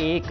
1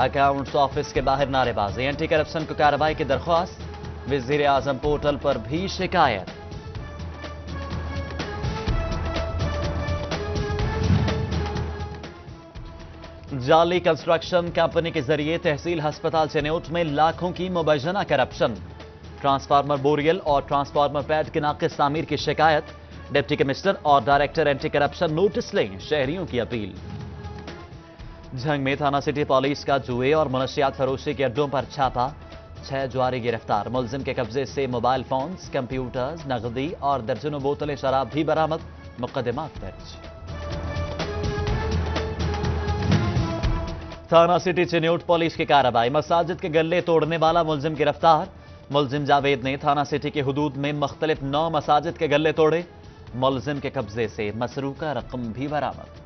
accounts office کے باہر نعرے بازی، اینٹی کرپشن کو کارروائی کی درخواست، وزیر اعظم پورٹل پر بھی شکایت۔ جعلی کنسٹرکشن کمپنی کے ذریعے تحصیل ہسپتال چنیوٹ میں لاکھوں کی مبینہ کرپشن، ٹرانسفارمر بوریل اور ٹرانسفارمر پیڈ کی ناقص تعمیر کی شکایت، ڈپٹی کمشنر اور ڈائریکٹر اینٹی کرپشن نوٹس لیں، شہریوں کی اپیل۔ جھنگ میں تھانہ سٹی پولیس کا جوئے اور منشیات فروشی کے اڈوں پر چھاپا، 6 جواری گرفتار، ملزم کے قبضے سے موبائل فونز، کمپیوٹرز، نقدی اور درجنوں بوتلیں شراب بھی برآمد، مقدمات درج۔ تھانہ سٹی چنیوٹ پولیس کی کارروائی، مساجد کے گلے توڑنے والا ملزم گرفتار، ملزم جاوید نے تھانہ سٹی کی حدود میں مختلف 9 مساجد کے گلے توڑے، ملزم کے قبضے سے مسروقہ رقم بھی برآمد۔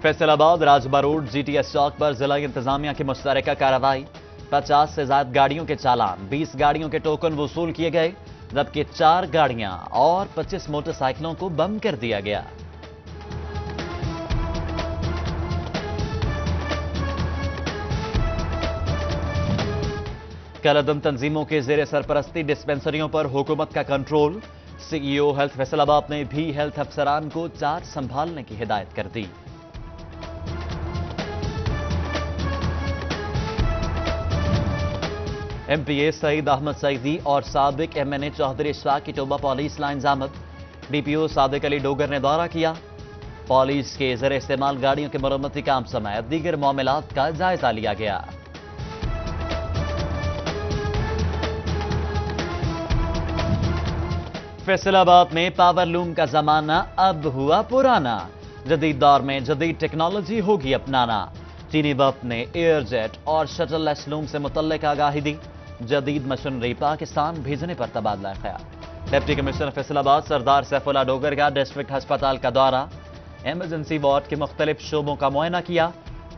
فیصل آباد راجبہ روڈ جی ٹی ایس چوک پر ضلع انتظامیہ کی مشترکہ کارروائی، 50 سے زائد گاڑیوں کے چالان، 20 گاڑیوں کے ٹوکن وصول کیے گئے، جبکہ 4 گاڑیاں اور 25 موٹر سائیکلوں کو بم کر دیا گیا۔ کالعدم تنظیموں کے زیر سرپرستی ڈسپنسریوں پر حکومت کا کنٹرول، سی ای او ہیلتھ فیصل آباد نے بھی ہیلتھ افسران کو چارج سنبھالنے کی ہدایت کر دی۔ M P A Saeed Ahmed Saeedi اور سابق ایم این اے چودھری اشفاق کی ٹوبہ پولیس لائنز آمد، ڈی پی او صادق علی ڈوگر نے دورہ کیا، پولیس کے زیر استعمال گاڑیوں کے مرمتی کام سمیت دیگر معاملات کا جائزہ لیا گیا۔ فیصل آباد میں پاور لوم کا زمانہ اب ہوا پرانا، جدید دور میں جدید ٹیکنالوجی ہوگی اپنانا، چینی وفد نے ایئر جیٹ اور شٹل لیس لوم سے متعلق آگاہی دی، جدید مشینری پاکستان بھیجنے پر تبادلہ خیال۔ ڈپٹی کمشنر فیصل آباد سردار سیف اللہ ڈوگر کا ڈسٹرکٹ ہسپتال کا دورہ، ایمرجنسی وارڈ کے مختلف شعبوں کا معائنہ کیا،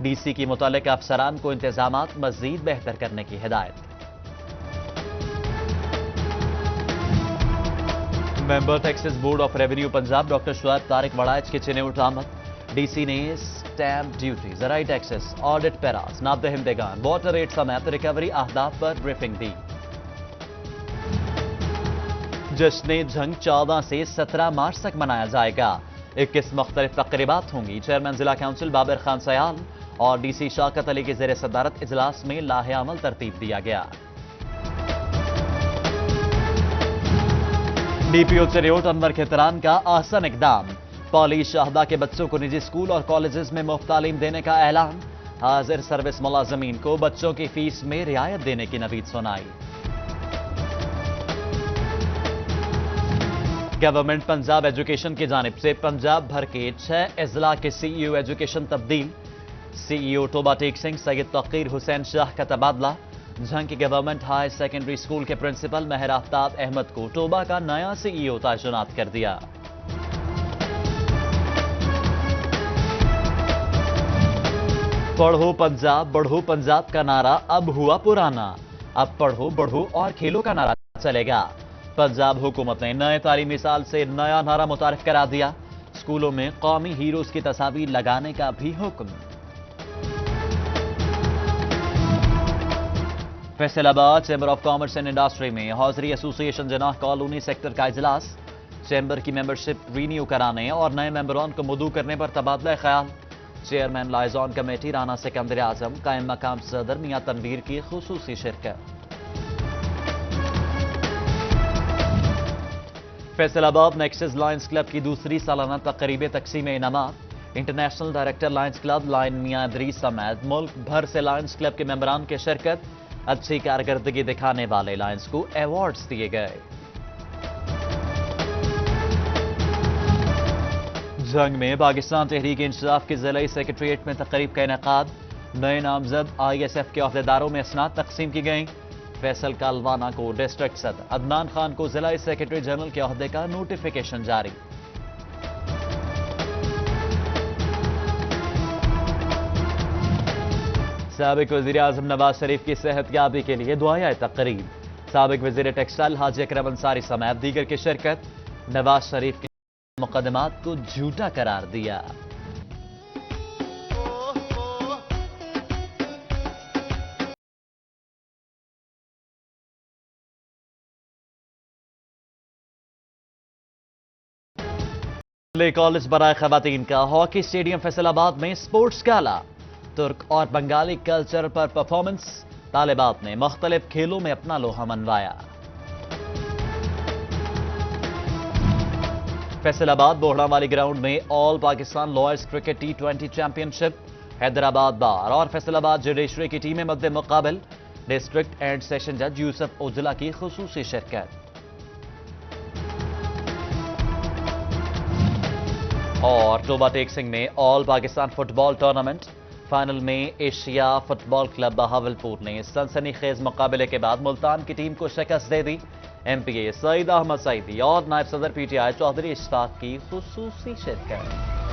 ڈی سی کی متعلقہ افسران کو انتظامات مزید بہتر کرنے کی ہدایت۔ Member taxes board of revenue Punjab doctor Shoaib Tariq Warraich کی چنیوٹ آمد، ڈی سی نے اسٹیمپ ڈیوٹی، زرعی ٹیکسز، آڈٹ پیراز، ناپ دہندگان، واٹر ریٹ سمیت ریکوری اہداف پر بریفنگ دی۔ جشن جھنگ 14 سے 17 مارچ تک منایا جائے گا، 21 مختلف تقریبات ہوں گی، چیئرمین ضلع کونسل بابر خان سیال اور ڈی سی شوکت علی کی زیر صدارت اجلاس میں لاہ عمل ترتیب دیا گیا۔ ڈی پی او چنیوٹ انور کھتران کا احسن اقدام، پولیس شہدا کے بچوں کو نجی اسکول اور کالجز میں مفت تعلیم دینے کا اعلان، حاضر سروس ملازمین کو بچوں کی فیس میں رعایت دینے کی نوید سنائی۔ گورنمنٹ پنجاب ایجوکیشن کی جانب سے پنجاب بھر کے 6 اضلاع کے سی ای او ایجوکیشن تبدیل، سی ای او ٹوبہ ٹیک سنگھ سید توقیر حسین شاہ کا تبادلہ، جھنگ کی گورنمنٹ ہائی سیکنڈری اسکول کے پرنسپل مہر آفتاب احمد کو ٹوبہ کا نیا سی ای او تعینات کر دیا۔ پڑھو پنجاب بڑھو پنجاب کا نعرہ اب ہوا پرانا، اب پڑھو بڑھو اور کھیلو کا نعرہ چلے گا۔ پنجاب حکومت نے نئے تعلیمی سال سے نیا نعرہ متعارف کرا دیا، اسکولوں میں قومی ہیروز کی تصاویر لگانے کا بھی حکم۔ فیصل آباد chamber of commerce and industry میں حوضری ایسوسی ایشن جناح کالونی سیکٹر کا اجلاس، چیمبر کی ممبرشپ رینیو کرانے اور نئے ممبران کو مدعو کرنے پر تبادلہ خیال، chairman liaison committee Rana Sikandar Azam, قائم مقام صدر میاں تنویر کی خصوصی شرکت۔ فیصل آباد نیکسس لائنز کلب کی دوسری سالانہ تقریب تقسیم انعامات، international director lines club line میاں ادریس سمیت ملک بھر سے لائنز کلب کے ممبران کی شرکت، اچھی کارکردگی دکھانے والے لائنز کو ایوارڈز دیے گئے۔ جھنگ میں پاکستان تحریک انصاف کی ضلعی سیکریٹریٹ میں تقریب کا انعقاد، نئے نامزد آئی ایس ایف کے عہدیداروں میں اسناد تقسیم کی گئیں، فیصل کالوانہ کو ڈسٹرکٹ صدر، عدنان خان کو ضلعی سیکریٹری جنرل کے عہدے کا نوٹیفیکیشن جاری۔ سابق وزیر اعظم نواز شریف کی صحت یابی کے لیے دعائیں تقریب، سابق وزیر ٹیکسٹائل حاجی اکرم انصاری سمیت دیگر کی شرکت، نواز شریف کے مقدمات کو جھوٹا قرار دیا۔ کالج برائے خواتین کا ہاکی اسٹیڈیم فیصل آباد میں سپورٹس گالا، ترک اور بنگالی کلچر پر پرفارمنس، طالبات نے مختلف کھیلوں میں اپنا لوہا منوایا۔ فیصل آباد بوڑھا والی گراؤنڈ میں all Pakistan lawyers cricket T20 championship, Hyderabad bar اور فیصل آباد جوڈیشری کی ٹیمیں مد مقابل، ڈسٹرکٹ اینڈ سیشن جج یوسف اوجلا کی خصوصی شرکت۔ اور ٹوبہ ٹیک سنگھ میں آل پاکستان فٹ بال ٹورنامنٹ فائنل میں ایشیا فٹ بال کلب بہاولپور نے سنسنی خیز مقابلے کے بعد ملتان کی ٹیم کو شکست دے دی۔ M P A Saeed Ahmed Saeedi اور نائب صدر P T I Chaudhry Ashfaq کی خصوصی شرکت۔